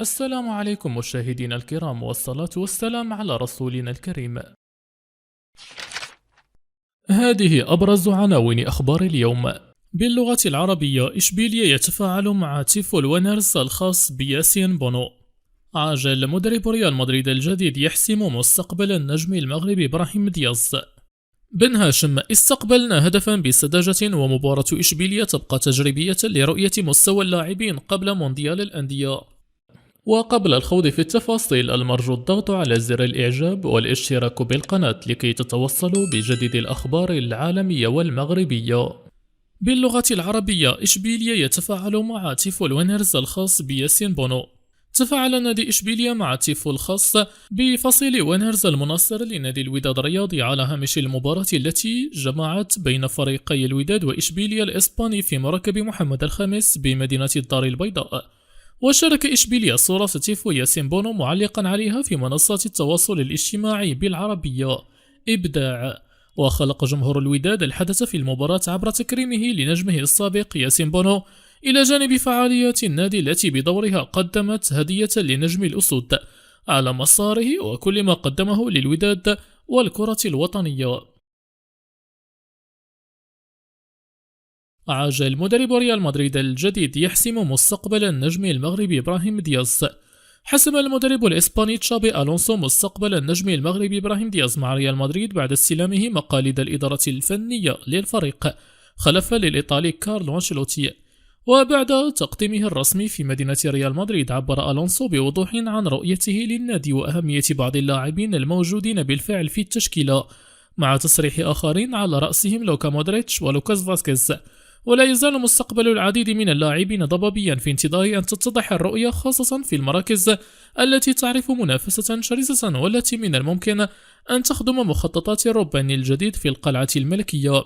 السلام عليكم مشاهدينا الكرام، والصلاة والسلام على رسولنا الكريم. هذه أبرز عناوين أخبار اليوم. باللغة العربية، إشبيلية يتفاعل مع تيفو الوينرز الخاص بياسين بونو. عاجل مدرب ريال مدريد الجديد يحسم مستقبل النجم المغربي إبراهيم دياز. بن هاشم: استقبلنا هدفا بسذاجة، ومباراة إشبيلية تبقى تجريبية لرؤية مستوى اللاعبين قبل مونديال الأندية. وقبل الخوض في التفاصيل، المرجو الضغط على زر الإعجاب والاشتراك بالقناة لكي تتوصلوا بجديد الأخبار العالمية والمغربية. باللغة العربية، إشبيلية يتفاعل مع تيفو الوينرز الخاص بياسين بونو. تفاعل نادي إشبيلية مع تيفو الخاص بفصيل وينرز المناصر لنادي الوداد الرياضي على هامش المباراة التي جمعت بين فريقي الوداد وإشبيلية الإسباني في مركب محمد الخامس بمدينة الدار البيضاء. وشارك إشبيلية صورة تيفو ياسين بونو معلقا عليها في منصات التواصل الاجتماعي بالعربية. إبداع. وخلق جمهور الوداد الحدث في المباراة عبر تكريمه لنجمه السابق ياسين بونو، إلى جانب فعاليات النادي التي بدورها قدمت هدية لنجم الأسود على مساره وكل ما قدمه للوداد والكرة الوطنية. عاجل مدرب ريال مدريد الجديد يحسم مستقبل النجم المغربي إبراهيم دياز. حسم المدرب الإسباني تشابي ألونسو مستقبل النجم المغربي إبراهيم دياز مع ريال مدريد بعد استلامه مقاليد الإدارة الفنية للفريق خلفا للإيطالي كارلو أنشيلوتي. وبعد تقديمه الرسمي في مدينة ريال مدريد، عبر ألونسو بوضوح عن رؤيته للنادي وأهمية بعض اللاعبين الموجودين بالفعل في التشكيلة، مع تصريح آخرين على رأسهم لوكا مودريتش ولوكاس فاسكيز. ولا يزال مستقبل العديد من اللاعبين ضبابيا في انتظار أن تتضح الرؤية، خاصة في المراكز التي تعرف منافسة شرسة والتي من الممكن أن تخدم مخططات روباني الجديد في القلعة الملكية.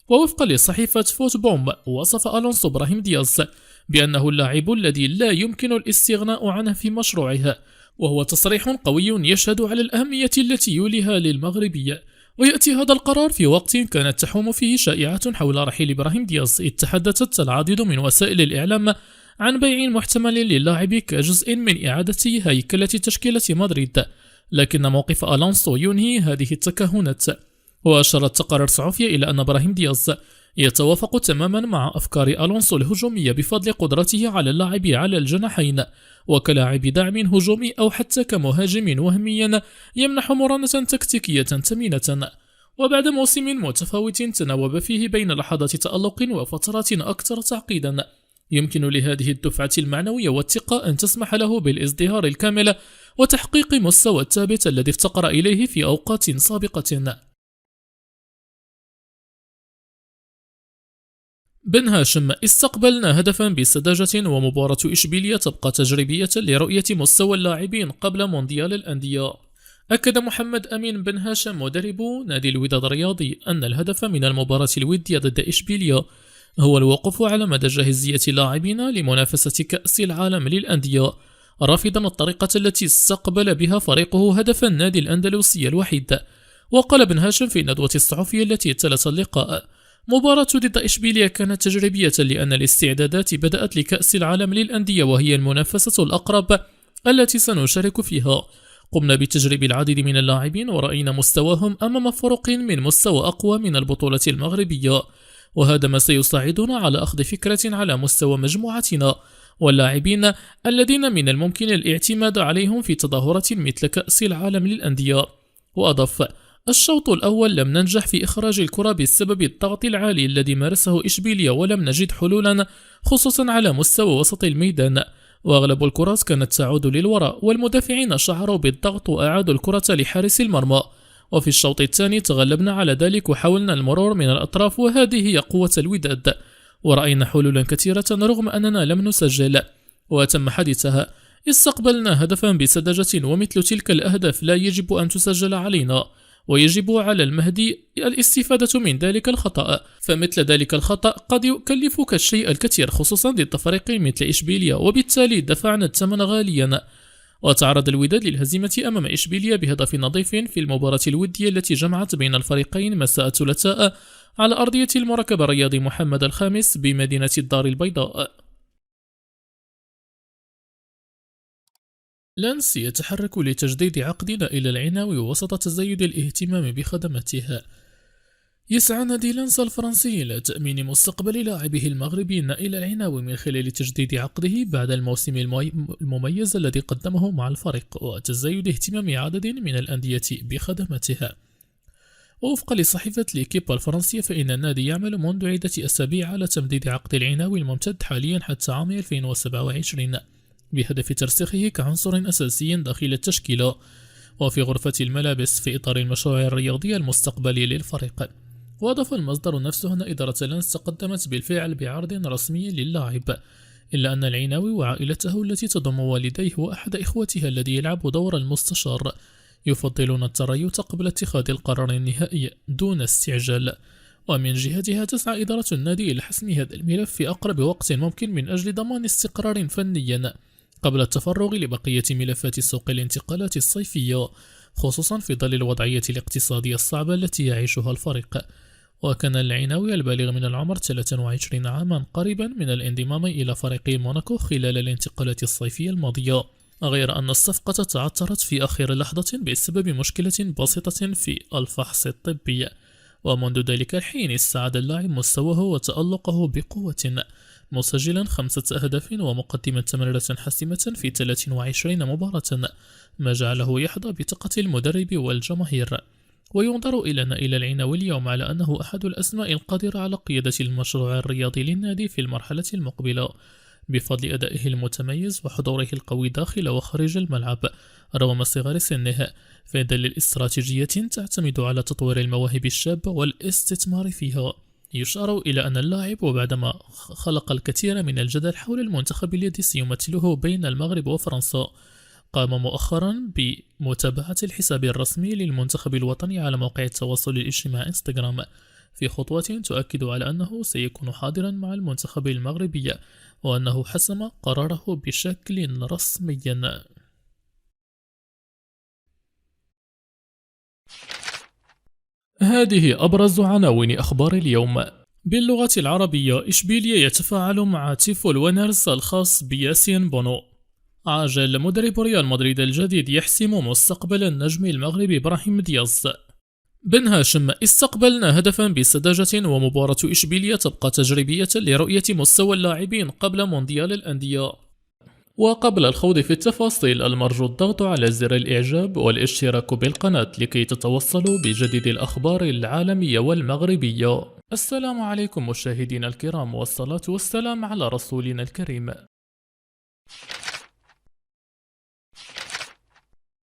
ووفقا لصحيفة فوت بوم، وصف ألونسو إبراهيم دياز بأنه اللاعب الذي لا يمكن الاستغناء عنه في مشروعه، وهو تصريح قوي يشهد على الأهمية التي يوليها للمغربي. ويأتي هذا القرار في وقت كانت تحوم فيه شائعة حول رحيل إبراهيم دياز، إذ تحدثت العديد من وسائل الإعلام عن بيع محتمل للاعب كجزء من إعادة هيكلة تشكيلة مدريد، لكن موقف ألونسو ينهي هذه التكهنات. وأشارت تقارير صحفية إلى أن إبراهيم دياز يتوافق تماما مع أفكار ألونسو الهجومية بفضل قدرته على اللعب على الجناحين وكلاعب دعم هجومي أو حتى كمهاجم وهمي يمنح مرونة تكتيكية ثمينة. وبعد موسم متفاوت تناوب فيه بين لحظات تألق وفترات أكثر تعقيدا، يمكن لهذه الدفعة المعنوية والثقة أن تسمح له بالازدهار الكامل وتحقيق مستوى الثابت الذي افتقر إليه في أوقات سابقة. بن هاشم: استقبلنا هدفا بسذاجة، ومباراة إشبيلية تبقى تجريبية لرؤية مستوى اللاعبين قبل مونديال الأندية. أكد محمد أمين بن هاشم مدرب نادي الوداد الرياضي أن الهدف من المباراة الودية ضد إشبيلية هو الوقوف على مدى جاهزية اللاعبين لمنافسة كأس العالم للأندية، رافضا الطريقة التي استقبل بها فريقه هدف النادي الأندلسي الوحيد. وقال بن هاشم في الندوة الصحفية التي تلت اللقاء: مباراة ضد إشبيلية كانت تجريبية لأن الاستعدادات بدأت لكأس العالم للأندية، وهي المنافسة الأقرب التي سنشارك فيها. قمنا بتجريب العديد من اللاعبين ورأينا مستواهم أمام فرق من مستوى أقوى من البطولة المغربية، وهذا ما سيساعدنا على أخذ فكرة على مستوى مجموعتنا واللاعبين الذين من الممكن الاعتماد عليهم في تظاهرة مثل كأس العالم للأندية. وأضاف: الشوط الأول لم ننجح في إخراج الكرة بسبب الضغط العالي الذي مارسه إشبيلية، ولم نجد حلولا خصوصا على مستوى وسط الميدان، وأغلب الكرات كانت تعود للوراء، والمدافعين شعروا بالضغط وأعادوا الكرة لحارس المرمى. وفي الشوط الثاني تغلبنا على ذلك وحاولنا المرور من الأطراف، وهذه هي قوة الوداد، ورأينا حلولا كثيرة رغم أننا لم نسجل وتم حديثها. استقبلنا هدفا بسذاجة، ومثل تلك الأهداف لا يجب أن تسجل علينا، ويجب على المهدي الاستفادة من ذلك الخطأ، فمثل ذلك الخطأ قد يكلفك الشيء الكثير خصوصا ضد فريق مثل إشبيلية، وبالتالي دفعنا الثمن غاليا. وتعرض الوداد للهزيمة أمام إشبيلية بهدف نظيف في المباراة الودية التي جمعت بين الفريقين مساء الثلاثاء على أرضية المركب الرياضي محمد الخامس بمدينة الدار البيضاء. لانس يتحرك لتجديد عقدنا إلى العناوي وسط تزايد الاهتمام بخدماتها. يسعى نادي لانس الفرنسي إلى تأمين مستقبل لاعبيه المغربيين إلى العناوي من خلال تجديد عقده بعد الموسم المميز الذي قدمه مع الفريق وتزايد اهتمام عدد من الأندية بخدماتها. ووفقا لصحيفة ليكيب الفرنسية فإن النادي يعمل منذ عدة أسابيع على تمديد عقد العناوي الممتد حاليا حتى عام 2027 بهدف ترسيخه كعنصر أساسي داخل التشكيلة وفي غرفة الملابس في إطار المشروع الرياضي المستقبلي للفريق. وأضاف المصدر نفسه أن إدارة لانس تقدمت بالفعل بعرض رسمي للاعب، إلا أن العناوي وعائلته التي تضم والديه وأحد إخوته الذي يلعب دور المستشار يفضلون التريث قبل اتخاذ القرار النهائي دون استعجال. ومن جهتها تسعى إدارة النادي إلى حسم هذا الملف في أقرب وقت ممكن من أجل ضمان استقرار فني قبل التفرغ لبقية ملفات سوق الانتقالات الصيفية، خصوصا في ظل الوضعية الاقتصادية الصعبة التي يعيشها الفريق. وكان العناوي البالغ من العمر 23 عاما قريبا من الانضمام إلى فريق موناكو خلال الانتقالات الصيفية الماضية، غير أن الصفقة تعثرت في آخر لحظة بسبب مشكلة بسيطة في الفحص الطبي. ومنذ ذلك الحين استعاد اللاعب مستواه وتألقه بقوة، مسجلا 5 أهداف ومقدما تمريرات حاسمة في 23 مباراة، ما جعله يحظى بثقة المدرب والجماهير. وينظر إلى العناوي اليوم على أنه أحد الأسماء القادرة على قيادة المشروع الرياضي للنادي في المرحلة المقبلة بفضل أدائه المتميز وحضوره القوي داخل وخارج الملعب رغم صغر سنه، في ظل استراتيجية تعتمد على تطوير المواهب الشابة والاستثمار فيها. يشار إلى أن اللاعب وبعدما خلق الكثير من الجدل حول المنتخب الذي سيمثله بين المغرب وفرنسا، قام مؤخرا بمتابعة الحساب الرسمي للمنتخب الوطني على موقع التواصل الاجتماعي انستغرام في خطوة تؤكد على أنه سيكون حاضرا مع المنتخب المغربي وأنه حسم قراره بشكل رسمي. هذه أبرز عناوين أخبار اليوم. باللغة العربية: إشبيلية يتفاعل مع تيفو الوينرز الخاص بياسين بونو. عاجل مدرب ريال مدريد الجديد يحسم مستقبل النجم المغربي إبراهيم دياز. بن هاشم: استقبلنا هدفا بسذاجة ومباراة إشبيلية تبقى تجريبية لرؤية مستوى اللاعبين قبل مونديال الأندية. وقبل الخوض في التفاصيل المرجو الضغط على زر الإعجاب والاشتراك بالقناة لكي تتوصلوا بجديد الأخبار العالمية والمغربية. السلام عليكم مشاهدينا الكرام، والصلاة والسلام على رسولنا الكريم.